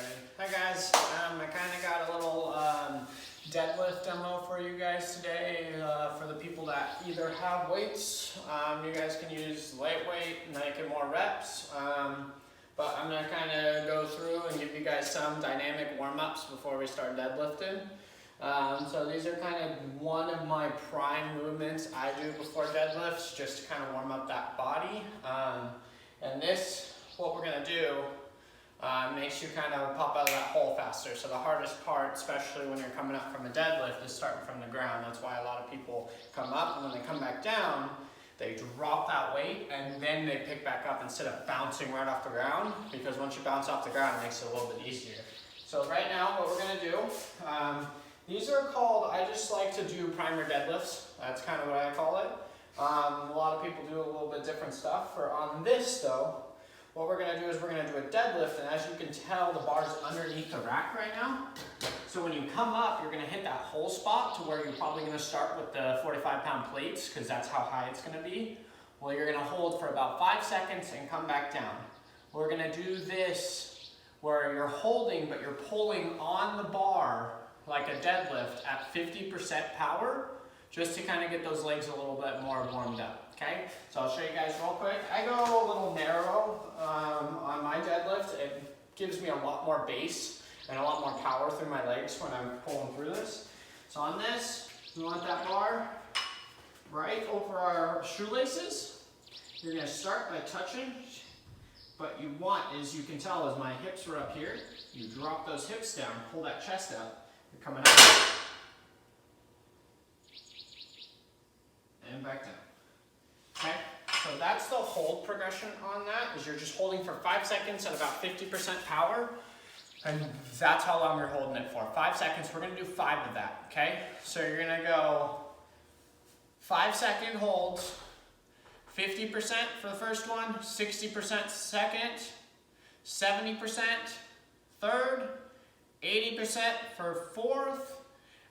started. Hi guys, I kind of got a little deadlift demo for you guys today for the people that either have weights. You guys can use lightweight and make it more reps. But I'm going to kind of go through and give you guys some dynamic warm-ups before we start deadlifting. So these are kind of one of my prime movements I do before deadlifts, just to kind of warm up that body. And this, what we're going to do, makes you kind of pop out of that hole faster. So the hardest part, especially when you're coming up from a deadlift, is starting from the ground. That's why a lot of people come up, and when they come back down, they drop that weight and then they pick back up instead of bouncing right off the ground, because once you bounce off the ground, it makes it a little bit easier. So right now, what we're going to do, these are called, I just like to do primer deadlifts. That's kind of what I call it. A lot of people do a little bit different stuff. For on this though, what we're going to do is we're going to do a deadlift, and as you can tell, the bar's underneath the rack right now. So when you come up, you're going to hit that hole spot to where you're probably going to start with the 45-pound plates, because that's how high it's going to be. Well, you're going to hold for about 5 seconds and come back down. We're going to do this where you're holding, but you're pulling on the bar like a deadlift at 50% power, just to kind of get those legs a little bit more warmed up. Okay, so I'll show you guys real quick. I go a little narrow on my deadlift. It gives me a lot more base and a lot more power through my legs when I'm pulling through this. So on this, we want that bar right over our shoelaces. You're going to start by touching. What you want is, you can tell as my hips are up here, you drop those hips down, pull that chest up. You're coming up and back down. Okay, so that's the hold progression on that, is you're just holding for 5 seconds at about 50% power, and that's how long you're holding it for. 5 seconds, we're going to do 5 of that, okay? So you're going to go 5-second holds, 50% for the first one, 60% second, 70% third, 80% for fourth,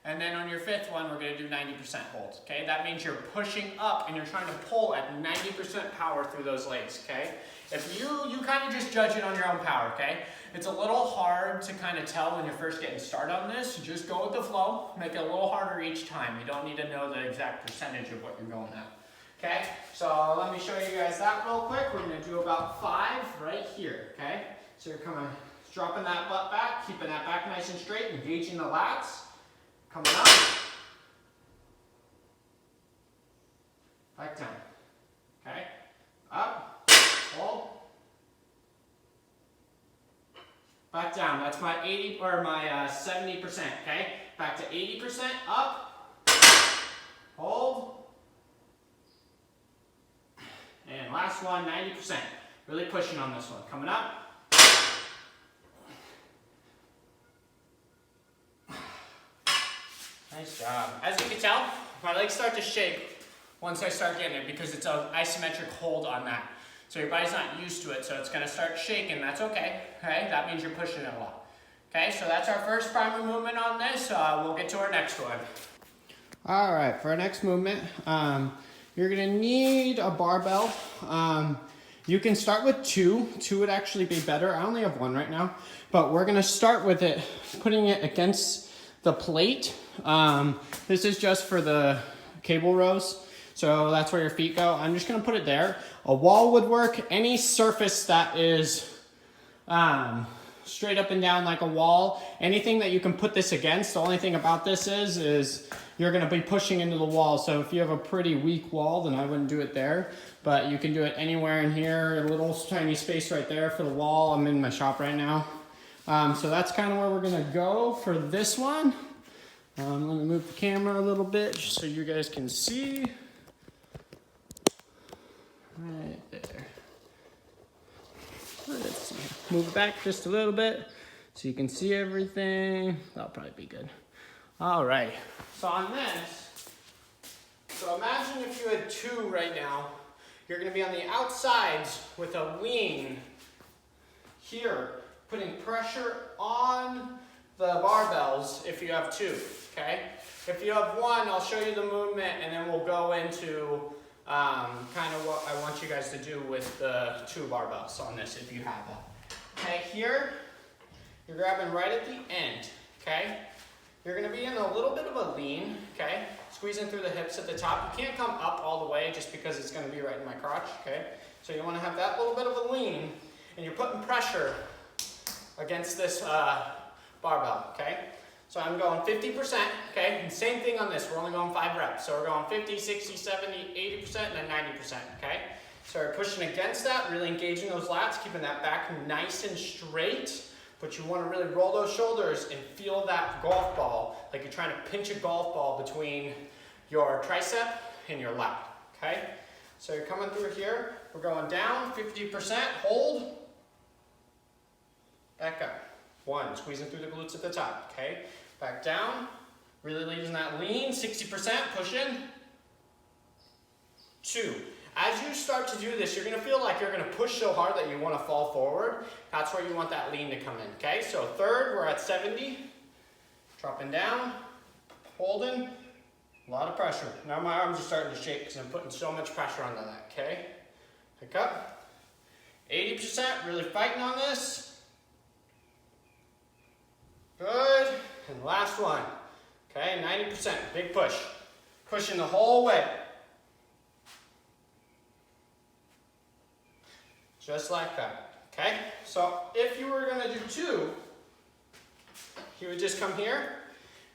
and then on your fifth one, we're going to do 90% holds, okay? That means you're pushing up and you're trying to pull at 90% power through those legs, okay? If you kind of just judge it on your own power, okay? It's a little hard to kind of tell when you're first getting started on this. You just go with the flow, make it a little harder each time. You don't need to know the exact percentage of what you're going at, okay? So let me show you guys that real quick. We're going to do about 5 right here, okay? So you're kind of dropping that butt back, keeping that back nice and straight, engaging the lats. Coming up, back down, okay, up, hold, back down. That's my 80 or my 70%, okay, back to 80%, up, hold, and last one, 90%, really pushing on this one, coming up. Nice job. As you can tell, my legs start to shake once I start getting it, because it's an isometric hold on that. So your body's not used to it, so it's going to start shaking. That's okay. Okay, that means you're pushing it a lot. Okay, so that's our first primer movement on this. We'll get to our next one. All right, for our next movement, you're going to need a barbell. You can start with 2. 2 would actually be better. I only have 1 right now, but we're going to start with it, putting it against the plate. This is just for the cable rows, so that's where your feet go. I'm just going to put it there. A wall would work. Any surface that is straight up and down like a wall, anything that you can put this against. The only thing about this is you're going to be pushing into the wall. So if you have a pretty weak wall, then I wouldn't do it there, but you can do it anywhere in here. A little tiny space right there for the wall. I'm in my shop right now. So that's kind of where we're going to go for this one. Let me move the camera a little bit just so you guys can see. Right there. Let's see. Move it back just a little bit so you can see everything. That'll probably be good. All right. So on this, so imagine if you had 2 right now. You're going to be on the outsides with a lean here, putting pressure on the barbells if you have 2, okay? If you have 1, I'll show you the movement, and then we'll go into kind of what I want you guys to do with the 2 barbells on this if you have that. Okay, here, you're grabbing right at the end, okay? You're gonna be in a little bit of a lean, okay? Squeezing through the hips at the top. You can't come up all the way just because it's gonna be right in my crotch, okay? So you wanna have that little bit of a lean, and you're putting pressure against this barbell, okay? So I'm going 50%, okay? And same thing on this, we're only going 5 reps. So we're going 50, 60, 70, 80%, and then 90%, okay? So we're pushing against that, really engaging those lats, keeping that back nice and straight. But you want to really roll those shoulders and feel that golf ball, like you're trying to pinch a golf ball between your tricep and your lat, okay? So you're coming through here, we're going down, 50%, hold, back up. 1, squeezing through the glutes at the top, okay? Back down, really leaving that lean, 60%, push in. 2. As you start to do this, you're gonna feel like you're gonna push so hard that you wanna fall forward. That's where you want that lean to come in, okay? So 3rd, we're at 70. Dropping down, holding, a lot of pressure. Now my arms are starting to shake because I'm putting so much pressure onto that, okay? Pick up. 80%, really fighting on this. Good, and last one. Okay, 90%, big push. Pushing the whole way. Just like that, okay? So if you were gonna do 2, you would just come here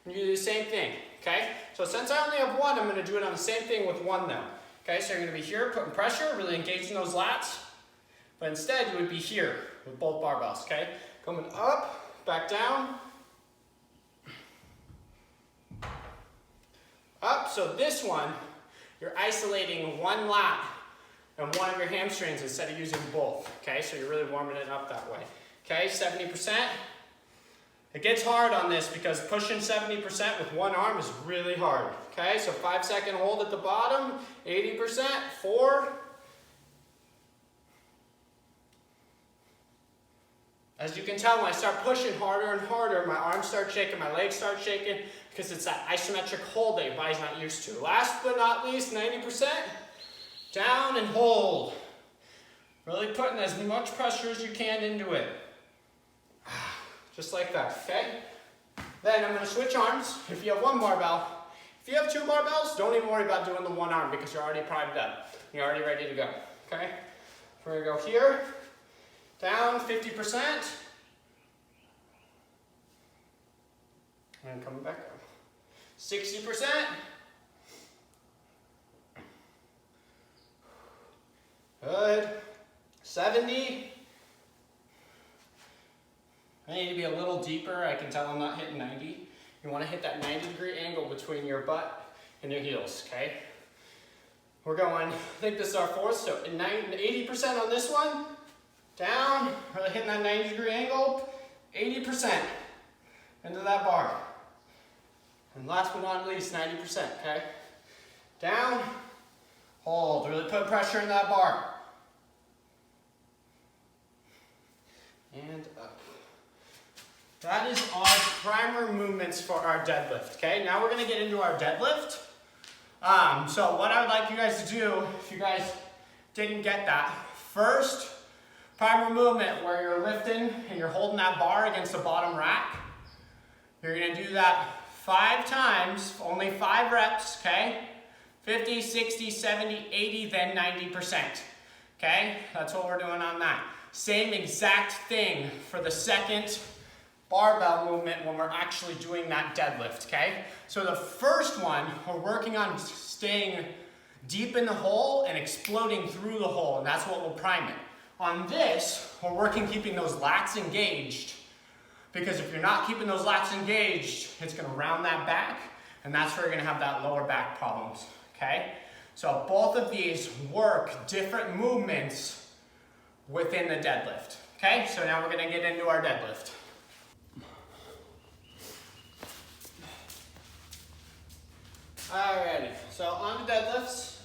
and you do the same thing, okay? So since I only have 1, I'm gonna do it on the same thing with 1 though. Okay, so you're gonna be here, putting pressure, really engaging those lats. But instead, you would be here with both barbells, okay? Coming up, back down. Up, so this one, you're isolating one lat and one of your hamstrings instead of using both, okay? So you're really warming it up that way. Okay, 70%. It gets hard on this because pushing 70% with one arm is really hard. Okay, so 5-second hold at the bottom, 80%, 4. As you can tell, when I start pushing harder and harder, my arms start shaking, my legs start shaking, because it's that isometric hold that your body's not used to. Last but not least, 90%. Down and hold. Really putting as much pressure as you can into it. Just like that, okay? Then I'm gonna switch arms. If you have 1 barbell, if you have 2 barbells, don't even worry about doing the 1 arm because you're already primed up. You're already ready to go, okay? We're gonna go here, down 50%, and coming back up. 60%, good, 70. I need to be a little deeper. I can tell I'm not hitting 90. You want to hit that 90-degree angle between your butt and your heels, okay? We're going, I think this is our 4th, so 80% on this one. Down, really hitting that 90-degree angle. 80% into that bar. And last but not least, 90%, okay? Down, hold, really put pressure in that bar. And up. That is our primer movements for our deadlift, okay? Now we're gonna get into our deadlift. So what I would like you guys to do, if you guys didn't get that, first primer movement where you're lifting and you're holding that bar against the bottom rack. You're gonna do that 5 times, only 5 reps, okay? 50, 60, 70, 80, then 90%, okay? That's what we're doing on that. Same exact thing for the second barbell movement when we're actually doing that deadlift, okay? So the first one, we're working on staying deep in the hole and exploding through the hole, and that's what will prime it. On this, we're working keeping those lats engaged, because if you're not keeping those lats engaged, it's gonna round that back, and that's where you're gonna have that lower back problems, okay? So both of these work different movements within the deadlift, okay? So now we're gonna get into our deadlift. Alrighty, so on the deadlifts,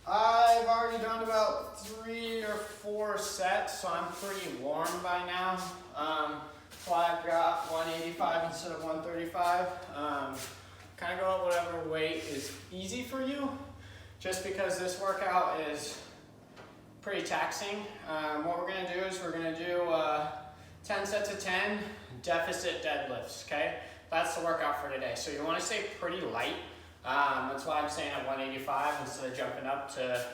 I've already done about 3 or 4 sets, so I'm pretty warm by now. So I've got 185 instead of 135. Kind of go at whatever weight is easy for you, just because this workout is pretty taxing. What we're gonna do is we're gonna do 10 sets of 10 deficit deadlifts, okay? That's the workout for today. So you want to stay pretty light. That's why I'm staying at 185 instead of jumping up to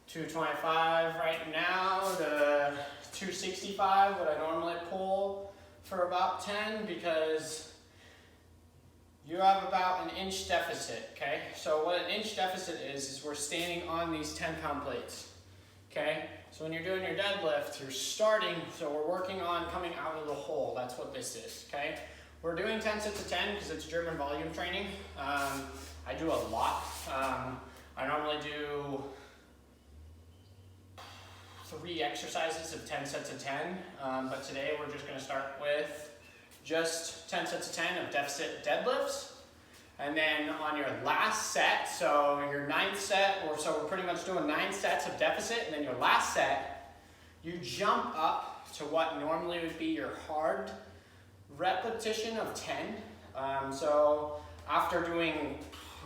225 right now, to 265, what I normally pull for about 10, because you have about an inch deficit, okay? So what an inch deficit is we're standing on these 10-pound plates, okay? So when you're doing your deadlift, you're starting, so we're working on coming out of the hole. That's what this is, okay? We're doing 10 sets of 10 because it's German volume training. I do a lot. I normally do 3 exercises of 10 sets of 10, but today we're just gonna start with just 10 sets of 10 of deficit deadlifts. And then on your last set, so your 9th set, so we're pretty much doing 9 sets of deficit, and then your last set, you jump up to what normally would be your hard repetition of 10. So after doing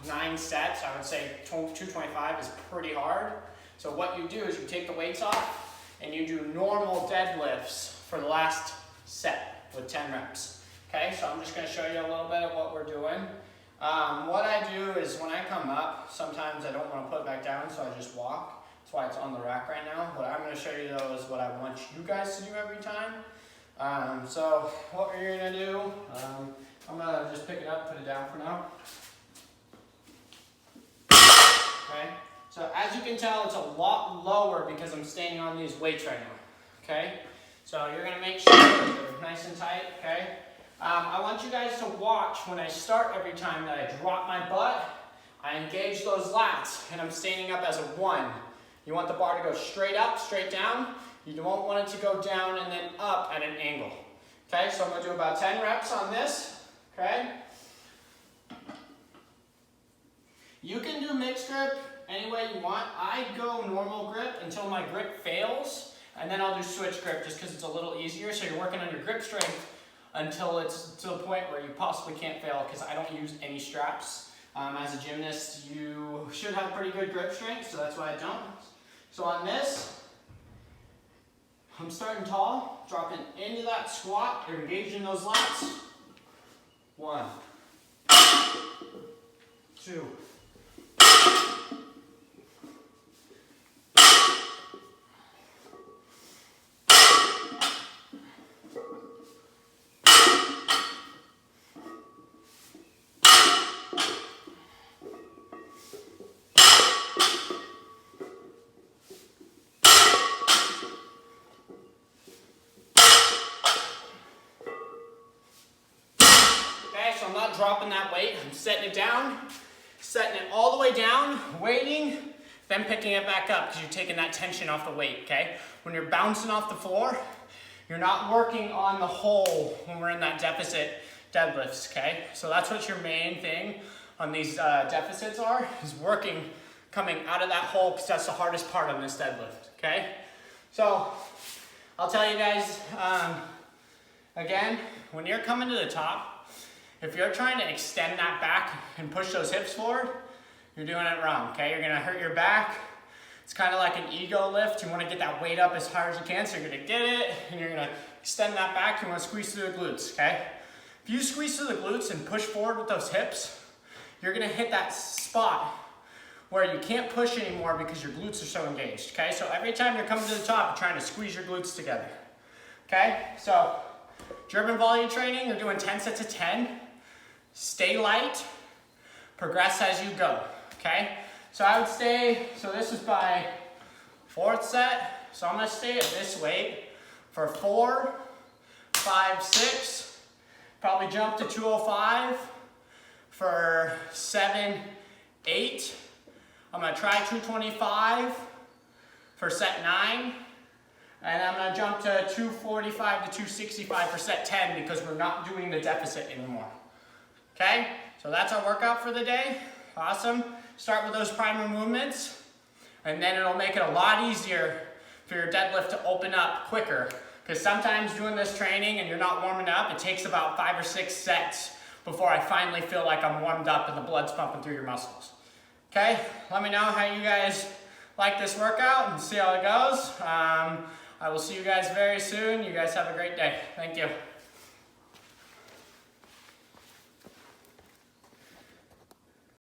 9 sets, I would say 225 is pretty hard. So what you do is you take the weights off and you do normal deadlifts for the last set with 10 reps. Okay, so I'm just going to show you a little bit of what we're doing. What I do is when I come up, sometimes I don't want to put it back down, so I just walk. That's why it's on the rack right now. What I'm going to show you though is what I want you guys to do every time. So what you're going to do, I'm going to just pick it up, put it down for now. Okay, so as you can tell, it's a lot lower because I'm standing on these weights right now. Okay, so you're going to make sure they're nice and tight. Okay. I want you guys to watch when I start every time that I drop my butt, I engage those lats, and I'm standing up as a 1. You want the bar to go straight up, straight down. You don't want it to go down and then up at an angle. Okay, so I'm going to do about 10 reps on this. Okay. You can do mixed grip any way you want. I go normal grip until my grip fails, and then I'll do switch grip just because it's a little easier. So you're working on your grip strength until it's to the point where you possibly can't fail, because I don't use any straps. As a gymnast, you should have pretty good grip strength, so that's why I don't. So on this, I'm starting tall, dropping into that squat, engaging those lats. 1, 2, so I'm not dropping that weight, I'm setting it down, setting it all the way down, waiting, then picking it back up because you're taking that tension off the weight, okay? When you're bouncing off the floor, you're not working on the hole when we're in that deficit deadlifts, okay? So that's what your main thing on these deficits are, is working, coming out of that hole, because that's the hardest part on this deadlift, okay? So I'll tell you guys, again, when you're coming to the top, if you're trying to extend that back and push those hips forward, you're doing it wrong, okay? You're gonna hurt your back. It's kind of like an ego lift. You wanna get that weight up as hard as you can, so you're gonna get it, and you're gonna extend that back. You wanna squeeze through the glutes, okay? If you squeeze through the glutes and push forward with those hips, you're gonna hit that spot where you can't push anymore because your glutes are so engaged, okay? So every time you're coming to the top, you're trying to squeeze your glutes together, okay? So German volume training, you're doing 10 sets of 10. Stay light, progress as you go, okay? So I would stay, so this is my 4th set, so I'm gonna stay at this weight for 4, 5, 6, probably jump to 205 for 7, 8. I'm gonna try 225 for set 9, and I'm gonna jump to 245 to 265 for set 10 because we're not doing the deficit anymore. Okay, so that's our workout for the day. Awesome. Start with those primer movements, and then it'll make it a lot easier for your deadlift to open up quicker. Because sometimes doing this training and you're not warming up, it takes about 5 or 6 sets before I finally feel like I'm warmed up and the blood's pumping through your muscles. Okay, let me know how you guys like this workout and see how it goes. I we'll see you guys very soon. You guys have a great day. Thank you.